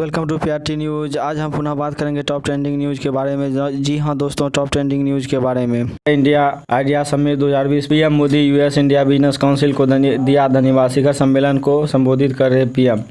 Welcome to PRT news. आज हम पुनः बात करेंगे टॉप ट्रेंडिंग न्यूज़ के बारे में। जी हाँ दोस्तों, टॉप ट्रेंडिंग न्यूज़ के बारे में। India idea summit 2020, PM Modi US India business council को दिया धन्यवाद। शिखर सम्मेलन को संबोधित कर रहे पीएम।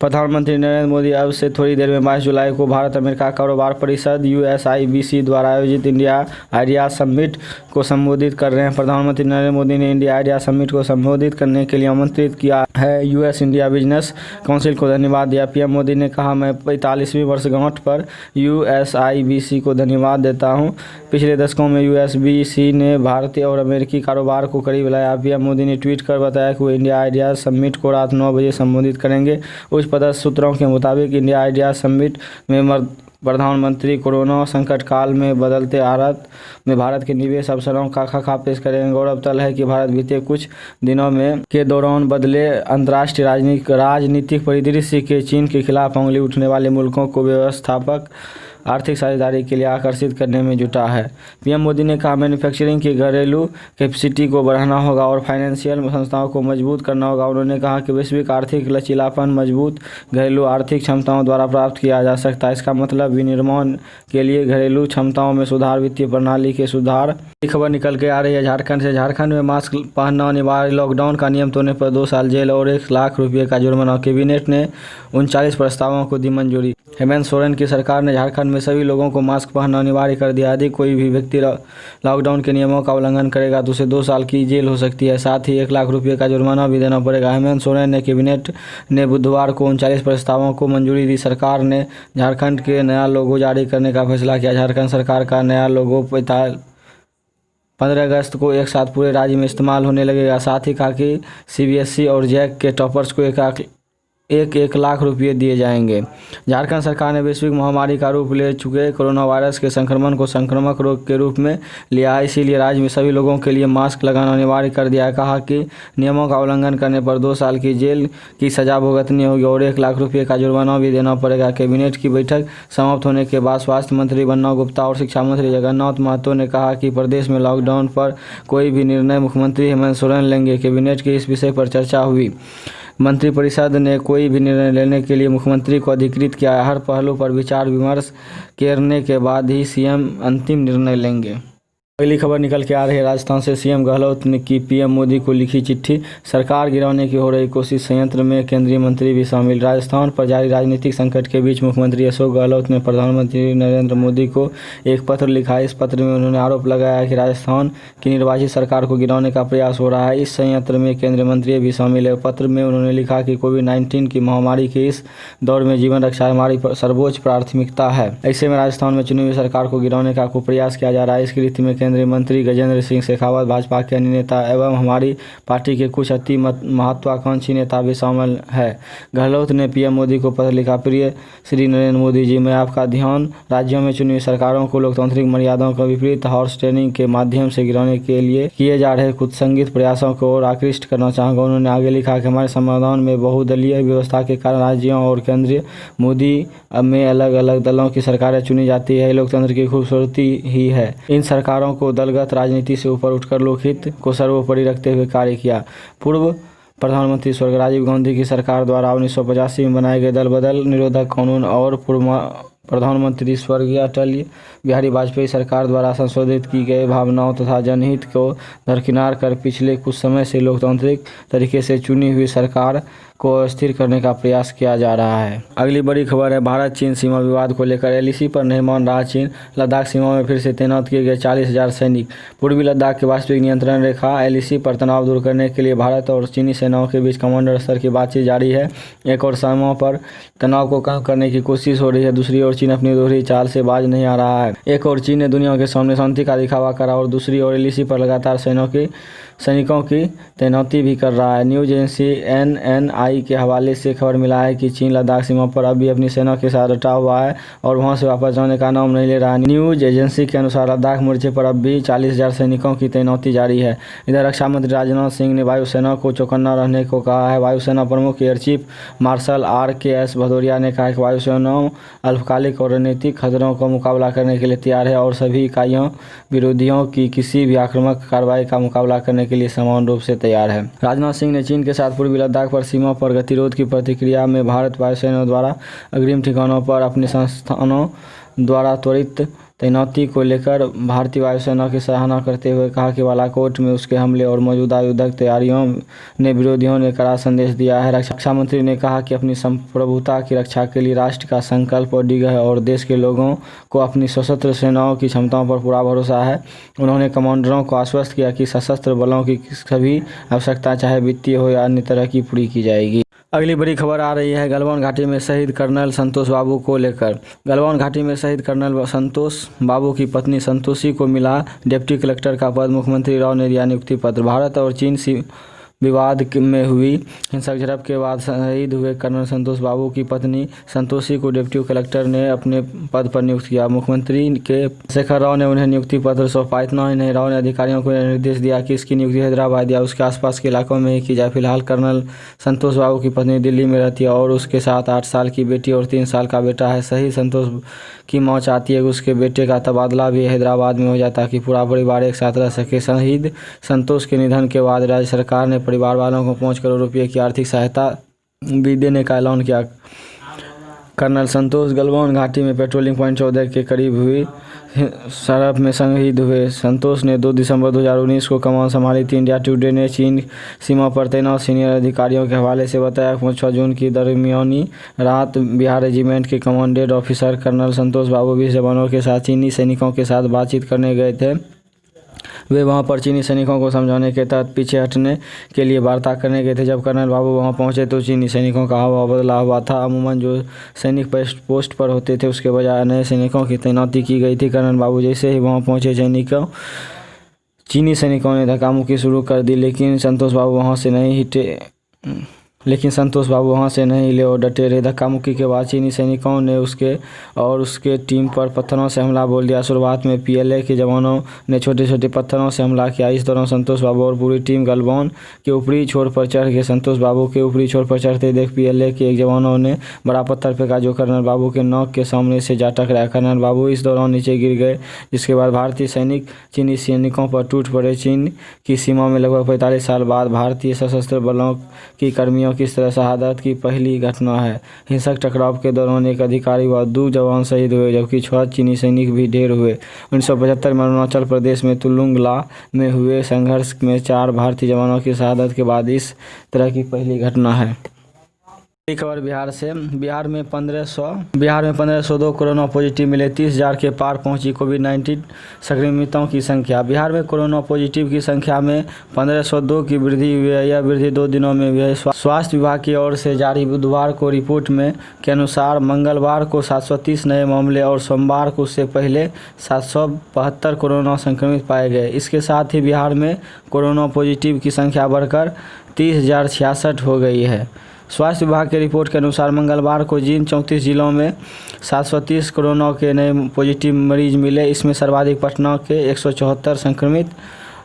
प्रधानमंत्री नरेंद्र मोदी अब से थोड़ी देर में 22 जुलाई को भारत अमेरिका कारोबार परिषद USIBC द्वारा आयोजित इंडिया आइडिया समिट को संबोधित कर रहे हैं। प्रधानमंत्री नरेंद्र मोदी ने इंडिया आइडिया समिट को संबोधित करने के लिए आमंत्रित किया है। यूएस इंडिया बिजनेस काउंसिल को धन्यवाद दिया। पीएम मोदी ने कहा, मैं 45वीं वर्षगांठ पर USIBC को धन्यवाद देता हूं। पिछले दशकों में USBC ने भारतीय और अमेरिकी कारोबार को करीब लाया। पीएम मोदी ने ट्वीट कर बताया कि वो इंडिया आइडिया समिट को रात 9 बजे संबोधित करेंगे। उच्च पदस्थ सूत्रों के मुताबिक इंडिया आइडिया समिट में प्रधानमंत्री कोरोना संकट काल में बदलते भारत के निवेश अवसरों का खाका पेश करेंगे। गौरतलब है कि भारत बीते कुछ दिनों के दौरान बदले अंतर्राष्ट्रीय राजनीतिक परिदृश्य के चीन के खिलाफ उंगली उठने वाले मुल्कों को व्यवस्थापक आर्थिक साझेदारी के लिए आकर्षित करने में जुटा है। पीएम मोदी ने कहा, मैन्युफैक्चरिंग की घरेलू कैपेसिटी को बढ़ाना होगा और फाइनेंशियल संस्थाओं को मजबूत करना होगा। उन्होंने कहा कि वैश्विक आर्थिक लचीलापन मजबूत घरेलू आर्थिक क्षमताओं द्वारा प्राप्त किया जा सकता है। इसका मतलब विनिर्माण के लिए घरेलू क्षमताओं में सुधार, वित्तीय प्रणाली के सुधार। खबर निकल के आ रही है झारखंड से। झारखंड में मास्क पहनना अनिवार्य, लॉकडाउन का नियम तोड़ने पर 2 साल जेल और 1 लाख रुपये का जुर्माना। कैबिनेट ने 39 प्रस्तावों को दी मंजूरी। हेमंत सोरेन की सरकार ने झारखंड में सभी लोगों को मास्क पहनना अनिवार्य कर दिया। यदि कोई भी व्यक्ति लॉकडाउन के नियमों का उल्लंघन करेगा तो उसे 2 साल की जेल हो सकती है, साथ ही 1 लाख रुपये का जुर्माना भी देना पड़ेगा। हेमंत सोरेन ने कैबिनेट ने बुधवार को 39 प्रस्तावों को मंजूरी दी। सरकार ने झारखंड के नया लोगो जारी करने का फैसला किया। झारखंड सरकार का नया लोगो 15 अगस्त को एक साथ पूरे राज्य में इस्तेमाल होने लगेगा। साथ ही कहा कि CBSE और जैक के टॉपर्स को 1 लाख रुपये दिए जाएंगे। झारखंड सरकार ने वैश्विक महामारी का रूप ले चुके कोरोना वायरस के संक्रमण को संक्रामक रोग के रूप में लिया है, इसीलिए राज्य में सभी लोगों के लिए मास्क लगाना अनिवार्य कर दिया है। कहा कि नियमों का उल्लंघन करने पर 2 साल की जेल की सजा भुगतनी होगी और 1 लाख रुपये का जुर्माना भी देना पड़ेगा। कैबिनेट की बैठक समाप्त होने के बाद स्वास्थ्य मंत्री बन्ना गुप्ता और शिक्षा मंत्री जगन्नाथ महतो ने कहा कि प्रदेश में लॉकडाउन पर कोई भी निर्णय मुख्यमंत्री हेमंत सोरेन लेंगे। कैबिनेट की इस विषय पर चर्चा हुई। मंत्रिपरिषद ने कोई भी निर्णय लेने के लिए मुख्यमंत्री को अधिकृत किया है। हर पहलू पर विचार विमर्श करने के बाद ही CM अंतिम निर्णय लेंगे। अगली खबर निकल के आ रही है राजस्थान से। CM गहलोत ने की पीएम मोदी को लिखी चिट्ठी। सरकार गिराने की हो रही कोशिश, संयंत्र में केंद्रीय मंत्री भी शामिल। राजस्थान पर जारी राजनीतिक संकट के बीच मुख्यमंत्री अशोक गहलोत ने प्रधानमंत्री नरेंद्र मोदी को एक पत्र लिखा है। इस पत्र में उन्होंने आरोप लगाया कि राजस्थान की निर्वाचित सरकार को गिराने का प्रयास हो रहा है। इस संयंत्र में केंद्रीय मंत्री भी शामिल है। पत्र में उन्होंने लिखा कि कोविड-19 की महामारी के इस दौर में जीवन रक्षा हमारी सर्वोच्च प्राथमिकता है। ऐसे में राजस्थान में चुनी हुई सरकार को गिराने का कुप्रयास किया जा रहा है। इसकी रीति में केंद्रीय मंत्री गजेंद्र सिंह शेखावत, भाजपा के अन्य नेता एवं हमारी पार्टी के कुछ अति महत्वाकांक्षी नेता भी शामिल है। गहलोत ने पीएम मोदी को पत्र लिखा, प्रिय श्री नरेंद्र मोदी जी, मैं आपका ध्यान राज्यों में चुनी हुई सरकारों को लोकतांत्रिक मर्यादाओं का विपरीत हॉर्स ट्रेडिंग के माध्यम से गिराने के लिए किए जा रहे कुत्संगित प्रयासों को और आकृष्ट करना चाहूँगा। उन्होंने आगे लिखा कि हमारे संविधान में बहुदलीय व्यवस्था के कारण राज्यों और केंद्रीय मोदी में अलग अलग दलों की सरकारें चुनी जाती है। लोकतंत्र की खूबसूरती ही है। इन सरकारों को दलगत राजनीति से ऊपर उठकर लोकहित को सर्वोपरि रखते हुए कार्य किया। पूर्व प्रधानमंत्री स्वर्गीय राजीव गांधी की सरकार द्वारा 1985 में बनाए गए दल बदल निरोधक कानून और पूर्व प्रधानमंत्री स्वर्गीय अटल बिहारी वाजपेयी सरकार द्वारा संशोधित की गई भावनाओं तथा जनहित को दरकिनार कर पिछले कुछ समय से लोकतांत्रिक तरीके से चुनी हुई सरकार को अस्थिर करने का प्रयास किया जा रहा है। अगली बड़ी खबर है भारत चीन सीमा विवाद को लेकर। LAC पर नहीं मान रहा चीन। लद्दाख सीमा में फिर से तैनात किए गए 40,000 सैनिक। पूर्वी लद्दाख के वास्तविक नियंत्रण रेखा LAC पर तनाव दूर करने के लिए भारत और चीनी सेनाओं के बीच कमांडर स्तर की बातचीत जारी है। एक और सीमा पर तनाव को कम करने की कोशिश हो रही है, दूसरी ओर चीन अपनी दोहरी चाल से बाज नहीं आ रहा है। एक और चीन ने दुनिया के सामने शांति का दिखावा करा और दूसरी ओर LAC पर लगातार सैनिकों की तैनाती भी कर रहा है। न्यूज एजेंसी NNI के हवाले से खबर मिला है कि चीन लद्दाख सीमा पर अभी अपनी सेना के साथ डटा हुआ है और वहां से वापस जाने का नाम नहीं ले रहा है। न्यूज एजेंसी के अनुसार लद्दाख मोर्चे पर अब भी 40,000 सैनिकों की तैनाती जारी है। इधर रक्षा मंत्री राजनाथ सिंह ने वायुसेना को चौकन्ना रहने को कहा है। वायुसेना प्रमुख air chief marshal RKS Bhadauria ने कहा कि वायुसेना अल्पकालिक और रणनीतिक खतरों का मुकाबला करने के लिए तैयार है और सभी इकाइयों विरोधियों की किसी भी आक्रामक कार्रवाई का मुकाबला करने के लिए समान रूप से तैयार है। राजनाथ सिंह ने चीन के साथ पूर्वी लद्दाख पर सीमा पर गतिरोध की प्रतिक्रिया में भारत वायुसेना द्वारा अग्रिम ठिकानों पर अपने संस्थानों द्वारा त्वरित तैनाती को लेकर भारतीय वायुसेना की सराहना करते हुए कहा कि बालाकोट में उसके हमले और मौजूदा युद्धक तैयारियों ने विरोधियों ने कड़ा संदेश दिया है। रक्षा मंत्री ने कहा कि अपनी संप्रभुता की रक्षा के लिए राष्ट्र का संकल्प अडिग है और देश के लोगों को अपनी सशस्त्र सेनाओं की क्षमताओं पर पूरा भरोसा है। उन्होंने कमांडरों को आश्वस्त किया कि सशस्त्र बलों की सभी आवश्यकता चाहे वित्तीय हो या अन्य तरह की पूरी की जाएगी। अगली बड़ी खबर आ रही है गलवान घाटी में शहीद कर्नल संतोष बाबू को लेकर। गलवान घाटी में शहीद कर्नल संतोष बाबू की पत्नी संतोषी को मिला डिप्टी कलेक्टर का पद। मुख्यमंत्री राव ने दिया नियुक्ति पत्र। भारत और चीन विवाद में हुई हिंसक झड़प के बाद शहीद हुए कर्नल संतोष बाबू की पत्नी संतोषी को डिप्टी कलेक्टर ने अपने पद पर नियुक्त किया। मुख्यमंत्री के शेखर राव ने उन्हें नियुक्ति पत्र सौंपा। इतना ही नहीं, राव ने अधिकारियों को निर्देश दिया कि इसकी नियुक्ति हैदराबाद या उसके आसपास के इलाकों में ही की जाए। फिलहाल कर्नल संतोष बाबू की पत्नी दिल्ली में रहती है और उसके साथ 8 साल की बेटी और 3 साल का बेटा है। शहीद संतोष की मां चाहती है कि उसके बेटे का तबादला भी हैदराबाद में हो जाए ताकि पूरा परिवार एक साथ रह सके। शहीद संतोष के निधन के बाद राज्य सरकार ने परिवार वालों को 5 करोड़ रुपए की आर्थिक सहायता भी देने का ऐलान किया। कर्नल संतोष गलवान घाटी में पेट्रोलिंग पॉइंट 14 के करीब हुई झड़प में शहीद हुए। संतोष ने 2 दिसंबर 2019 को कमान संभाली थी। इंडिया टुडे ने चीन सीमा पर तैनात सीनियर अधिकारियों के हवाले से बताया 6 जून की दरमियानी रात बिहार रेजिमेंट के कमांडेंट ऑफिसर कर्नल संतोष बाबू 20 जवानों के साथ चीनी सैनिकों के साथ बातचीत करने गए थे। वे वहां पर चीनी सैनिकों को समझाने के तहत पीछे हटने के लिए वार्ता करने गए थे। जब कर्नल बाबू वहां पहुंचे तो चीनी सैनिकों का हवा बदला हुआ था। अमूमन जो सैनिक पोस्ट पर होते थे उसके बजाय नए सैनिकों की तैनाती की गई थी। कर्नल बाबू जैसे ही वहां पहुंचे चीनी सैनिकों ने धक्का मुक्की शुरू कर दी, लेकिन संतोष बाबू वहां से नहीं हिले और डटे रहे। धक्का मुक्की के बाद चीनी सैनिकों ने उसके टीम पर पत्थरों से हमला बोल दिया। शुरुआत में पीएलए के जवानों ने छोटे छोटे पत्थरों से हमला किया। इस दौरान संतोष बाबू और पूरी टीम गलवान के ऊपरी छोर पर चढ़ गए। संतोष बाबू के ऊपरी छोर पर चढ़ते देख पीएलए के एक जवानों ने बड़ा पत्थर फेंका जो कर्नल बाबू के नौक के सामने से जा टकराया। कर्नल बाबू इस दौरान नीचे गिर गए, जिसके बाद भारतीय सैनिक चीनी सैनिकों पर टूट पड़े। चीन की सीमा में लगभग 45 साल बाद भारतीय सशस्त्र बलों की कर्मियों की इस तरह शहादत की पहली घटना है। हिंसक टकराव के दौरान एक अधिकारी व 2 जवान शहीद हुए जबकि 6 चीनी सैनिक भी ढेर हुए। 1975 में अरुणाचल प्रदेश में तुलुंगला में हुए संघर्ष में 4 भारतीय जवानों की शहादत के बाद इस तरह की पहली घटना है। खबर बिहार से। बिहार में 1502 कोरोना पॉजिटिव मिले। 30,000 के पार पहुंची कोविड-19 संक्रमितों की संख्या। बिहार में कोरोना पॉजिटिव की संख्या में 1502 की वृद्धि हुई है। यह वृद्धि 2 दिनों में हुई है। स्वास्थ्य विभाग की ओर से जारी बुधवार को रिपोर्ट में के अनुसार मंगलवार को 730 नए मामले और सोमवार को उससे पहले 772 कोरोना संक्रमित पाए गए। इसके साथ ही बिहार में कोरोना पॉजिटिव की संख्या बढ़कर 30,066 हो गई है। स्वास्थ्य विभाग की रिपोर्ट के अनुसार मंगलवार को जिन 34 जिलों में 730 कोरोना के नए पॉजिटिव मरीज मिले, इसमें सर्वाधिक पटना के 174 संक्रमित।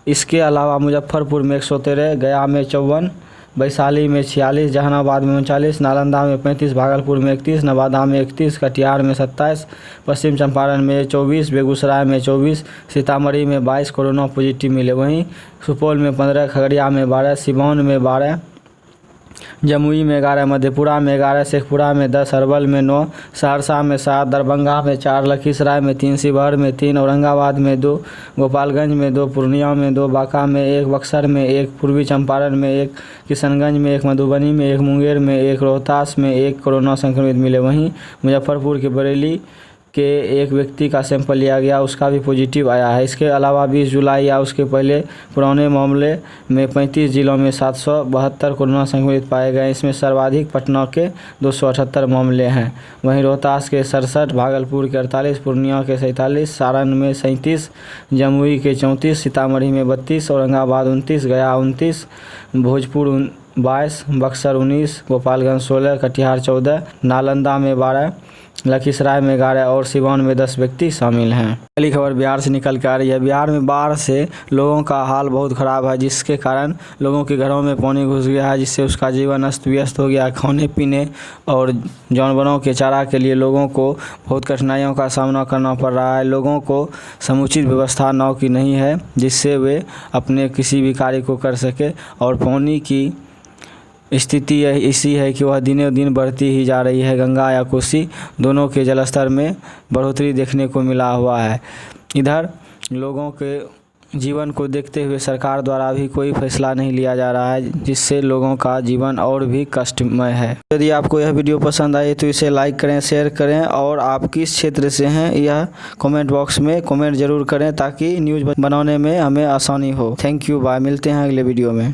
इसके अलावा मुजफ्फरपुर में 113, गया में 54, वैशाली में 46, जहानाबाद में 39, नालंदा में 35, भागलपुर में 31, नवादा में 31, कटिहार में 27, पश्चिम चंपारण में 24, बेगूसराय में 24, सीतामढ़ी में 22 कोरोना पॉजिटिव मिले। वहीं सुपौल में 15, खगड़िया में 12, सिवान में 12, जमुई में 11, मधेपुरा में 11, शेखपुरा में 10, अरवल में 9, सहरसा में 7, दरभंगा में 4, लखीसराय में 3, शिवहर में 3, औरंगाबाद में 2, गोपालगंज में 2, पूर्णिया में 2, बांका में 1, बक्सर में 1, पूर्वी चंपारण में 1, किशनगंज में 1, मधुबनी में 1, मुंगेर में 1, रोहतास में 1 कोरोना संक्रमित मिले। वहीं मुजफ्फरपुर के बरेली के एक व्यक्ति का सैंपल लिया गया, उसका भी पॉजिटिव आया है। इसके अलावा 20 जुलाई या उसके पहले पुराने मामले में 35 जिलों में 772 कोरोना संक्रमित पाए गए। इसमें सर्वाधिक पटना के 278 मामले हैं। वहीं रोहतास के 67, भागलपुर के 48, पूर्णिया के 47, सारण में 37, जमुई के 34, सीतामढ़ी में 32, औरंगाबाद 29, गया 29, भोजपुर 22, बक्सर 19, गोपालगंज 16, कटिहार 14, नालंदा में 12, लखीसराय में 11 और सिवान में 10 व्यक्ति शामिल हैं। पहली खबर बिहार से निकल कर आ रही है। बिहार में बाढ़ से लोगों का हाल बहुत ख़राब है, जिसके कारण लोगों के घरों में पानी घुस गया है, जिससे उसका जीवन अस्त व्यस्त हो गया। खाने पीने और जानवरों के चारा के लिए लोगों को बहुत कठिनाइयों का सामना करना पड़ रहा है। लोगों को समुचित व्यवस्था नाव की नहीं है, जिससे वे अपने किसी भी कार्य को कर सके और पानी की स्थिति इसी है कि वह दिनों दिन बढ़ती ही जा रही है। गंगा या कोसी दोनों के जलस्तर में बढ़ोतरी देखने को मिला हुआ है। इधर लोगों के जीवन को देखते हुए सरकार द्वारा भी कोई फैसला नहीं लिया जा रहा है, जिससे लोगों का जीवन और भी कष्टमय है। यदि आपको यह वीडियो पसंद आए तो इसे लाइक करें, शेयर करें और आप किस क्षेत्र से हैं यह कमेंट बॉक्स में कमेंट जरूर करें ताकि न्यूज़ बनाने में हमें आसानी हो। Thank you, bye. मिलते हैं अगले वीडियो में।